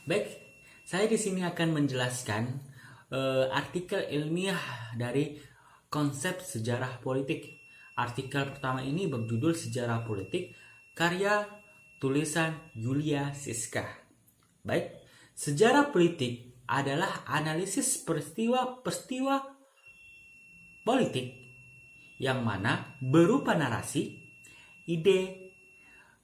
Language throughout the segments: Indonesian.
Baik, saya di sini akan menjelaskan artikel ilmiah dari konsep sejarah politik. Artikel pertama ini berjudul Sejarah Politik, karya tulisan Yulia Siska. Baik, sejarah politik adalah analisis peristiwa-peristiwa politik yang mana berupa narasi, ide,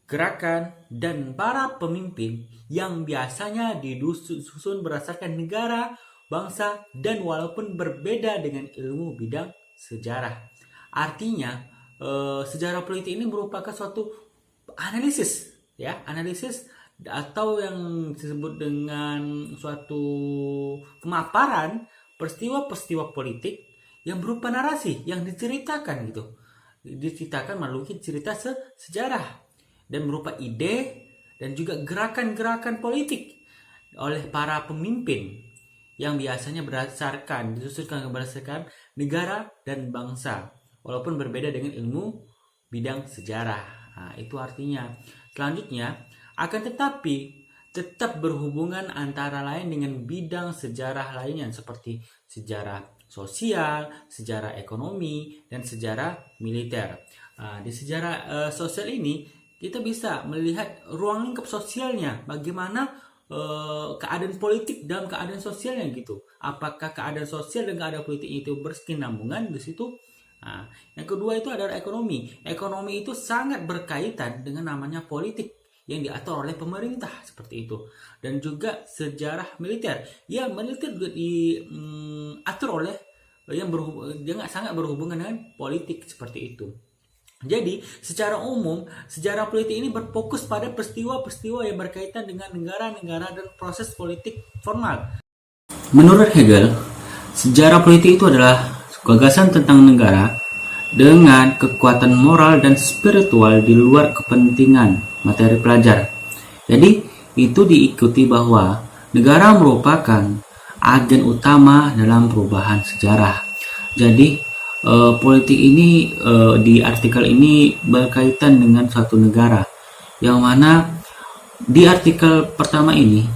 gerakan, dan para pemimpin yang biasanya disusun berdasarkan negara, bangsa, dan walaupun berbeda dengan ilmu bidang sejarah. Artinya, sejarah politik ini merupakan suatu analisis, ya, analisis atau yang disebut dengan suatu pemaparan peristiwa-peristiwa politik yang berupa narasi yang diceritakan gitu. Diceritakan melalui cerita sejarah dan berupa ide dan juga gerakan-gerakan politik oleh para pemimpin yang biasanya disusunkan berdasarkan negara dan bangsa walaupun berbeda dengan ilmu bidang sejarah. Nah, itu artinya. Selanjutnya, akan tetapi tetap berhubungan antara lain dengan bidang sejarah lainnya seperti sejarah sosial, sejarah ekonomi, dan sejarah militer. Nah, di sejarah sosial ini kita bisa melihat ruang lingkup sosialnya, bagaimana keadaan politik dalam keadaan sosialnya gitu. Apakah keadaan sosial dan keadaan politik itu berkesinambungan di situ? Nah, yang kedua itu adalah ekonomi. Ekonomi itu sangat berkaitan dengan namanya politik yang diatur oleh pemerintah seperti itu. Dan juga sejarah militer. Ya, militer juga diatur oleh yang sangat berhubungan dengan politik seperti itu. Jadi, secara umum, sejarah politik ini berfokus pada peristiwa-peristiwa yang berkaitan dengan negara-negara dan proses politik formal. Menurut Hegel, sejarah politik itu adalah gagasan tentang negara dengan kekuatan moral dan spiritual di luar kepentingan materi pelajar. Jadi, itu diikuti bahwa negara merupakan agen utama dalam perubahan sejarah. Jadi, politik ini di artikel ini berkaitan dengan suatu negara, yang mana di artikel pertama ini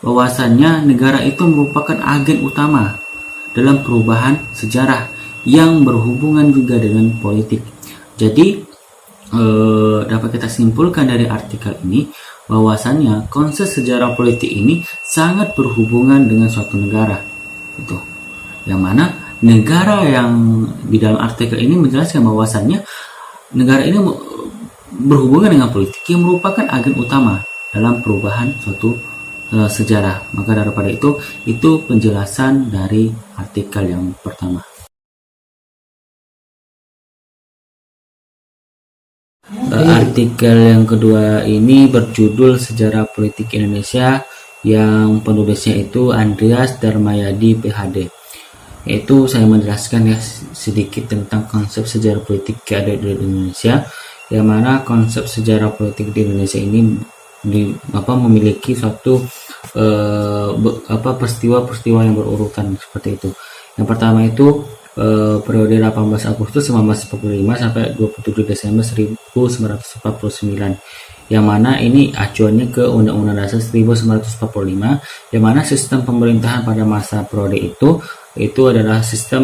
bahwasannya negara itu merupakan agen utama dalam perubahan sejarah yang berhubungan juga dengan politik. Jadi dapat kita simpulkan dari artikel ini bahwasannya konsep sejarah politik ini sangat berhubungan dengan suatu negara, itu yang mana negara yang di dalam artikel ini menjelaskan bahwasannya negara ini berhubungan dengan politik yang merupakan agen utama dalam perubahan suatu sejarah. Maka daripada itu penjelasan dari artikel yang pertama. Artikel yang kedua ini berjudul Sejarah Politik Indonesia, yang penulisnya itu Andreas Darmayadi PhD. Itu saya menjelaskan ya sedikit tentang konsep sejarah politik yang ada di Indonesia, yang mana konsep sejarah politik di Indonesia ini memiliki suatu peristiwa-peristiwa yang berurutan seperti itu. Yang pertama itu periode 18 Agustus 1945 sampai 27 Desember 1949, yang mana ini acuannya ke Undang-Undang Dasar 1945, yang mana sistem pemerintahan pada masa periode itu adalah sistem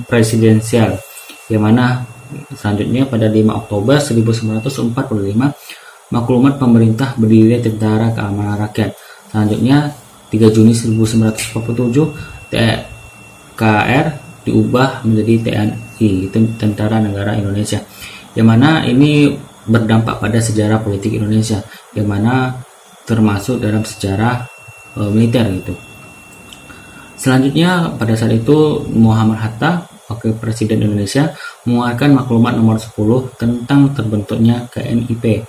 presidensial, yang mana selanjutnya pada 5 Oktober 1945 maklumat pemerintah berdiri Tentara Keamanan Rakyat. Selanjutnya 3 Juni 1947 TKR diubah menjadi TNI, Tentara Negara Indonesia, yang mana ini berdampak pada sejarah politik Indonesia, yang mana termasuk dalam sejarah militer gitu. Selanjutnya pada saat itu Muhammad Hatta, Wakil Presiden Indonesia, mengeluarkan maklumat nomor 10 tentang terbentuknya KNIP.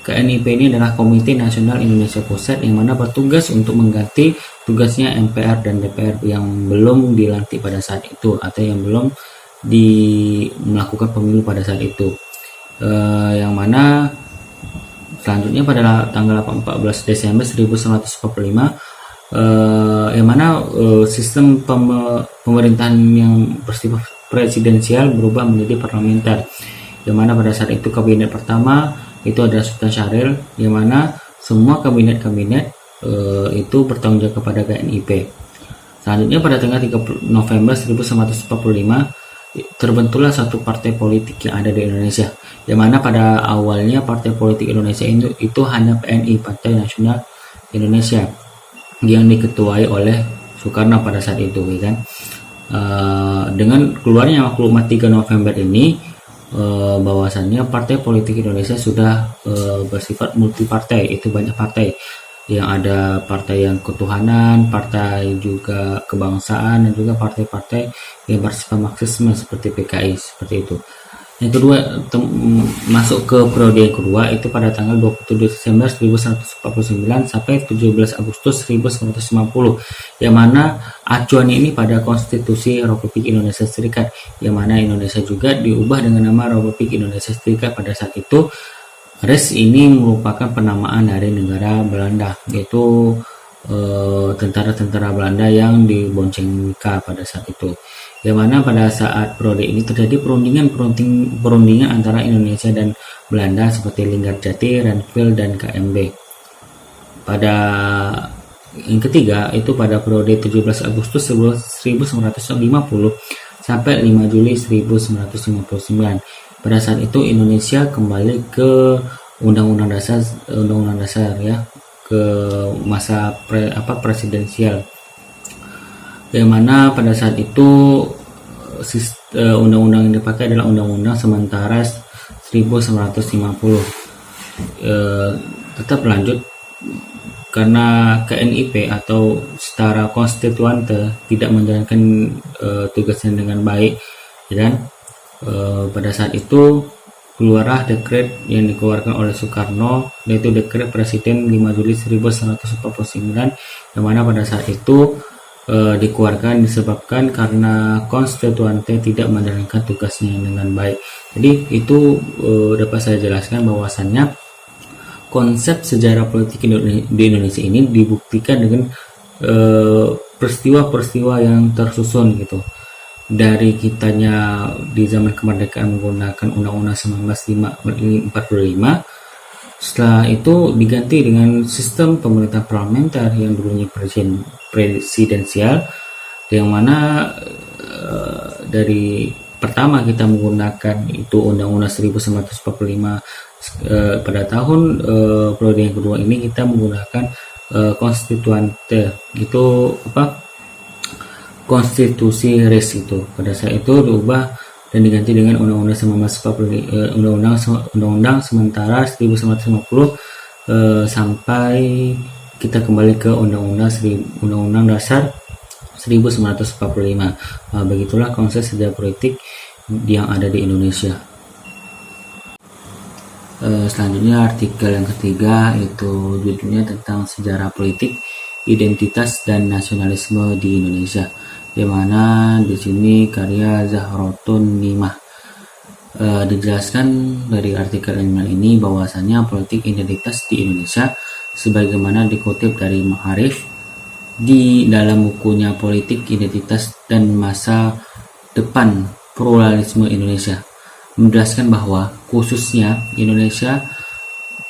KNIP ini adalah Komite Nasional Indonesia Pusat, yang mana bertugas untuk mengganti tugasnya MPR dan DPR yang belum dilantik pada saat itu atau yang belum melakukan pemilu pada saat itu. Yang mana selanjutnya pada tanggal 14 Desember 1945 yang mana sistem pemerintahan yang bersifat presidensial berubah menjadi parlementer, yang mana pada saat itu kabinet pertama itu adalah Sultan Syaril, yang mana semua kabinet itu bertanggung jawab kepada KNIP. Selanjutnya pada tanggal 30 November 1945 terbentuklah satu partai politik yang ada di Indonesia, yang mana pada awalnya partai politik Indonesia itu hanya PNI, Partai Nasional Indonesia, yang diketuai oleh Soekarno pada saat itu, ya kan. Dengan keluarnya maklumat 3 November ini, bahwasannya partai politik Indonesia sudah bersifat multipartai, itu banyak partai, yang ada partai yang ketuhanan, partai juga kebangsaan, dan juga partai-partai yang bersifat Marxisme seperti PKI, seperti itu. Yang kedua, masuk ke periode yang kedua itu pada tanggal 27 Desember 1949 sampai 17 Agustus 1950, yang mana acuan ini pada Konstitusi Republik Indonesia Serikat, yang mana Indonesia juga diubah dengan nama Republik Indonesia Serikat pada saat itu. RIS ini merupakan penamaan dari negara Belanda, yaitu tentara-tentara Belanda yang dibonceng Mika pada saat itu, yang mana pada saat periode ini terjadi perundingan antara Indonesia dan Belanda seperti Linggarjati, Renville, dan KMB. Pada yang ketiga itu pada periode 17 Agustus 1950 sampai 5 Juli 1959. Pada saat itu Indonesia kembali ke Undang-Undang dasar ya, ke masa presidensial, yang mana pada saat itu undang-undang yang dipakai adalah Undang-Undang Sementara 1950. Tetap lanjut karena KNIP atau Setara Konstituante tidak menjalankan tugasnya dengan baik, ya kan. Pada saat itu keluarlah dekret yang dikeluarkan oleh Soekarno, yaitu dekret Presiden 5 Juli 1949, yang mana pada saat itu dikeluarkan disebabkan karena konstituante tidak menjalankan tugasnya dengan baik. Jadi itu dapat saya jelaskan bahwasannya konsep sejarah politik di Indonesia ini dibuktikan dengan peristiwa-peristiwa yang tersusun gitu. Dari kitanya di zaman kemerdekaan menggunakan Undang-Undang 1945, setelah itu diganti dengan sistem pemerintahan parlementer yang dulunya presidensial, yang mana dari pertama kita menggunakan itu Undang-Undang 1945, pada tahun periode yang kedua ini kita menggunakan konstituante, itu konstitusi RIS itu. Pada saat itu diubah dan diganti dengan Undang-Undang Sementara 1950 sampai kita kembali ke Undang-Undang Dasar 1945. Begitulah konsep sejarah politik yang ada di Indonesia. Selanjutnya artikel yang ketiga itu judulnya tentang sejarah politik, identitas dan nasionalisme di Indonesia, di mana di sini karya Zahroton Nimah. Dijelaskan dari artikel ini bahwasanya politik identitas di Indonesia sebagaimana dikutip dari Ma'arif di dalam bukunya Politik Identitas dan Masa Depan Pluralisme Indonesia, menjelaskan bahwa khususnya Indonesia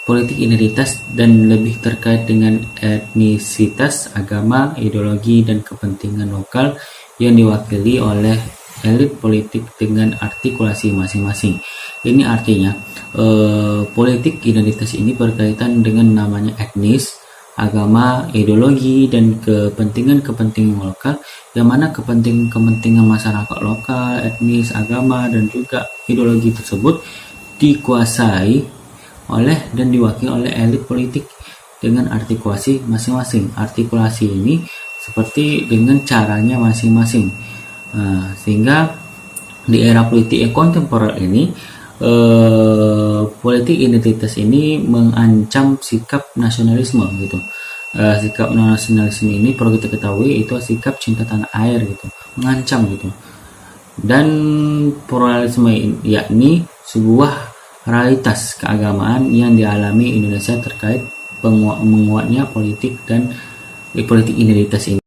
politik identitas dan lebih terkait dengan etnisitas, agama, ideologi, dan kepentingan lokal yang diwakili oleh elit politik dengan artikulasi masing-masing. Ini artinya politik identitas ini berkaitan dengan namanya etnis, agama, ideologi, dan kepentingan lokal, yang mana kepentingan masyarakat lokal, etnis, agama, dan juga ideologi tersebut dikuasai oleh dan diwakili oleh elit politik dengan artikulasi masing-masing. Artikulasi ini seperti dengan caranya masing-masing. Sehingga di era politik yang kontemporer ini, politik identitas ini mengancam sikap nasionalisme gitu. Sikap nasionalisme ini perlu kita ketahui itu sikap cinta tanah air gitu, mengancam gitu. Dan pluralisme yakni sebuah realitas keagamaan yang dialami Indonesia terkait menguatnya politik dan politik identitas ini.